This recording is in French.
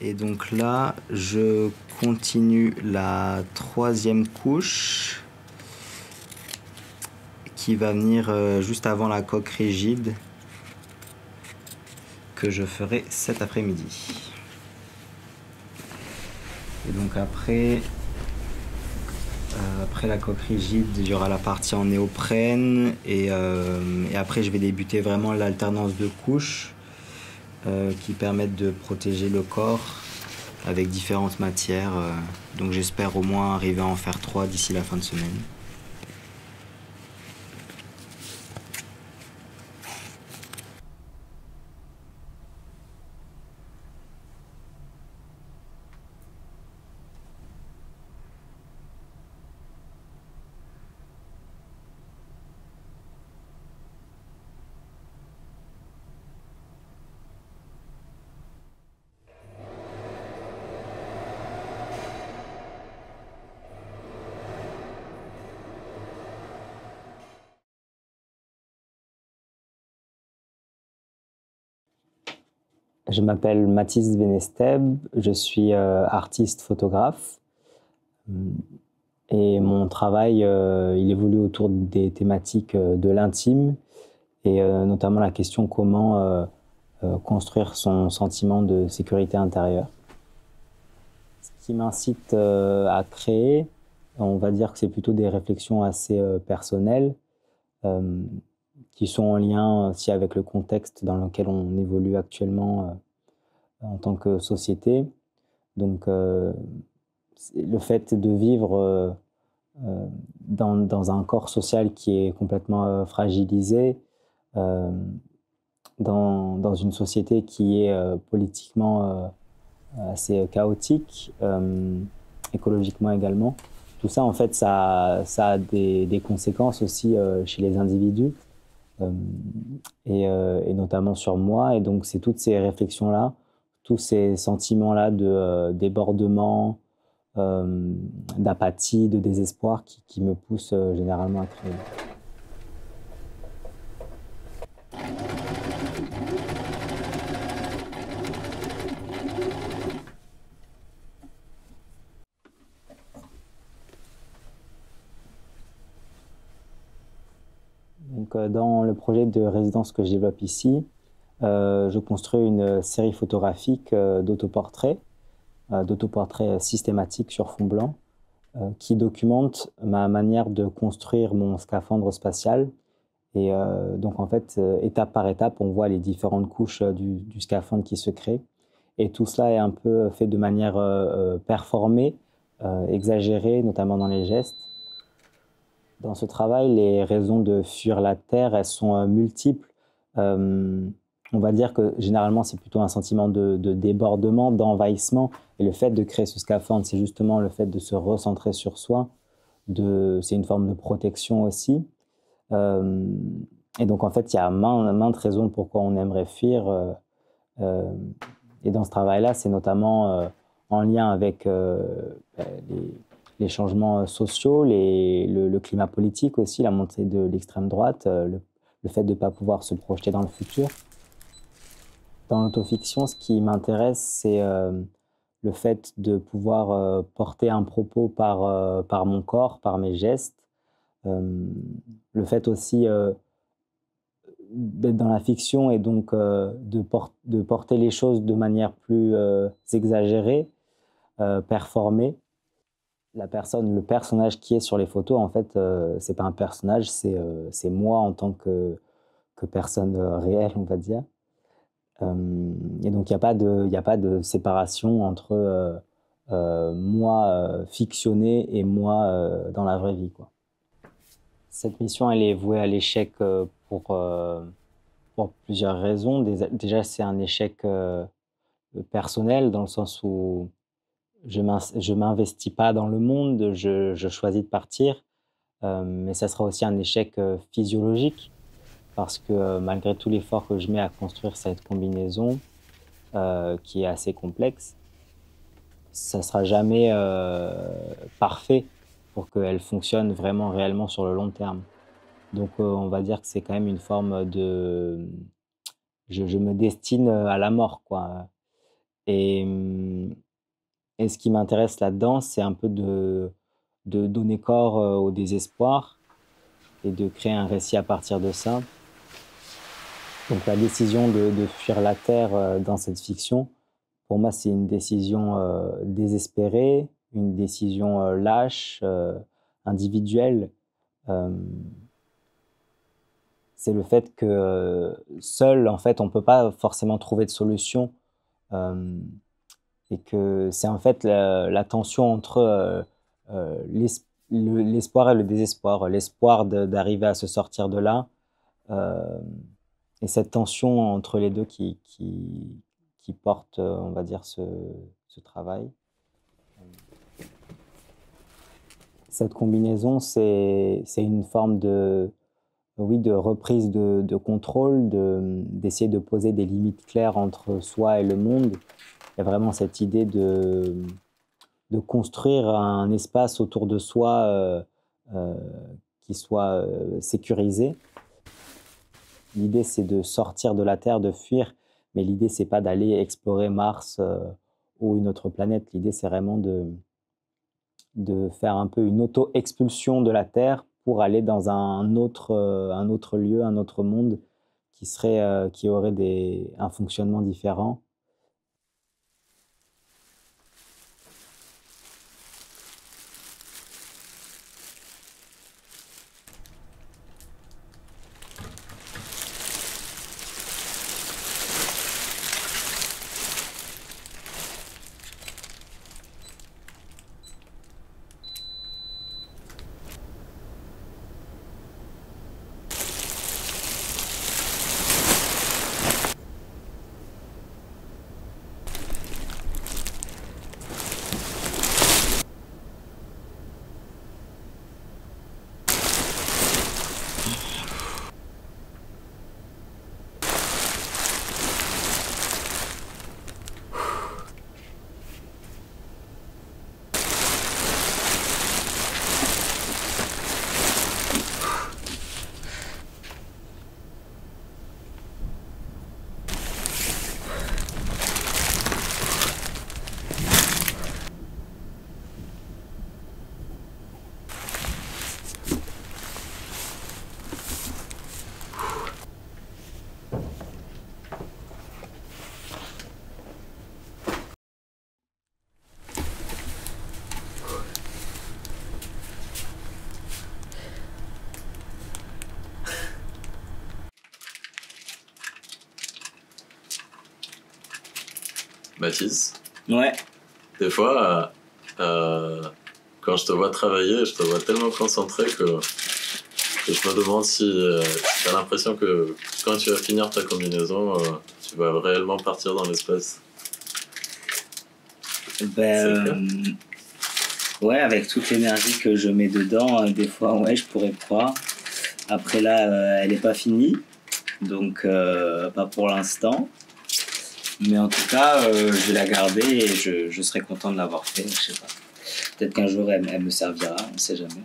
Et donc là, je continue la troisième couche qui va venir juste avant la coque rigide que je ferai cet après-midi. Et donc après la coque rigide, il y aura la partie en néoprène et après je vais débuter vraiment l'alternance de couches qui permettent de protéger le corps avec différentes matières. Donc j'espère au moins arriver à en faire 3 d'ici la fin de semaine. Je m'appelle Mathis Benesteb, je suis artiste photographe et mon travail il évolue autour des thématiques de l'intime et notamment la question comment construire son sentiment de sécurité intérieure. Ce qui m'incite à créer, on va dire que c'est plutôt des réflexions assez personnelles qui sont en lien aussi avec le contexte dans lequel on évolue actuellement en tant que société. Donc, le fait de vivre dans un corps social qui est complètement fragilisé, dans une société qui est politiquement assez chaotique, écologiquement également. Tout ça, en fait, ça a des conséquences aussi chez les individus et notamment sur moi. Et donc, c'est toutes ces réflexions-là, tous ces sentiments-là de débordement, d'apathie, de désespoir qui me poussent généralement à créer. Donc, dans le projet de résidence que je développe ici, je construis une série photographique d'autoportraits systématiques sur fond blanc, qui documente ma manière de construire mon scaphandre spatial. Et donc, en fait, étape par étape, on voit les différentes couches du scaphandre qui se créent. Et tout cela est un peu fait de manière performée, exagérée, notamment dans les gestes. Dans ce travail, les raisons de fuir la Terre, elles sont multiples. On va dire que généralement, c'est plutôt un sentiment de débordement, d'envahissement. Et le fait de créer ce scaphandre, c'est justement le fait de se recentrer sur soi. C'est une forme de protection aussi. Et donc, en fait, il y a maintes raisons pourquoi on aimerait fuir. Et dans ce travail-là, c'est notamment en lien avec les changements sociaux, le climat politique aussi, la montée de l'extrême droite, le fait de ne pas pouvoir se projeter dans le futur. Dans l'autofiction, ce qui m'intéresse, c'est le fait de pouvoir porter un propos par mon corps, par mes gestes. Le fait aussi d'être dans la fiction et donc de porter les choses de manière plus exagérée, performée. Le personnage qui est sur les photos, en fait, c'est pas un personnage, c'est moi en tant que personne réelle, on va dire. Et donc, il n'y a pas de séparation entre moi fictionné et moi dans la vraie vie, quoi. Cette mission, elle est vouée à l'échec pour plusieurs raisons. Déjà, c'est un échec personnel, dans le sens où je m'investis pas dans le monde, je choisis de partir. Mais ça sera aussi un échec physiologique, parce que malgré tout l'effort que je mets à construire cette combinaison, qui est assez complexe, ça ne sera jamais parfait pour qu'elle fonctionne vraiment, réellement sur le long terme. Donc, on va dire que c'est quand même une forme de... Je me destine à la mort, quoi. Et, et ce qui m'intéresse là-dedans, c'est un peu de donner corps au désespoir et de créer un récit à partir de ça. Donc la décision de fuir la Terre dans cette fiction, pour moi, c'est une décision désespérée, une décision lâche, individuelle. Euh, c'est le fait que seul, en fait, on ne peut pas forcément trouver de solution. Euh, et que c'est en fait la tension entre l'espoir et le désespoir. L'espoir d'arriver à se sortir de là, euh, et cette tension entre les deux qui porte, on va dire, ce travail. Cette combinaison, c'est une forme oui, de reprise de contrôle, d'essayer de poser des limites claires entre soi et le monde. Il y a vraiment cette idée de construire un espace autour de soi euh, qui soit sécurisé. L'idée, c'est de sortir de la Terre, de fuir, mais l'idée, c'est pas d'aller explorer Mars ou une autre planète. L'idée, c'est vraiment de faire un peu une auto-expulsion de la Terre pour aller dans un autre lieu, un autre monde qui aurait un fonctionnement différent. Mathis, Ouais. des fois, quand je te vois travailler, je te vois tellement concentré que je me demande si tu as l'impression que quand tu vas finir ta combinaison, tu vas réellement partir dans l'espace. Ouais, avec toute l'énergie que je mets dedans, des fois, ouais, je pourrais croire. Après là, elle est pas finie, donc pas pour l'instant. Mais en tout cas, je vais la garder et je serai content de l'avoir fait. Je sais pas. Peut-être qu'un jour elle me servira, on sait jamais.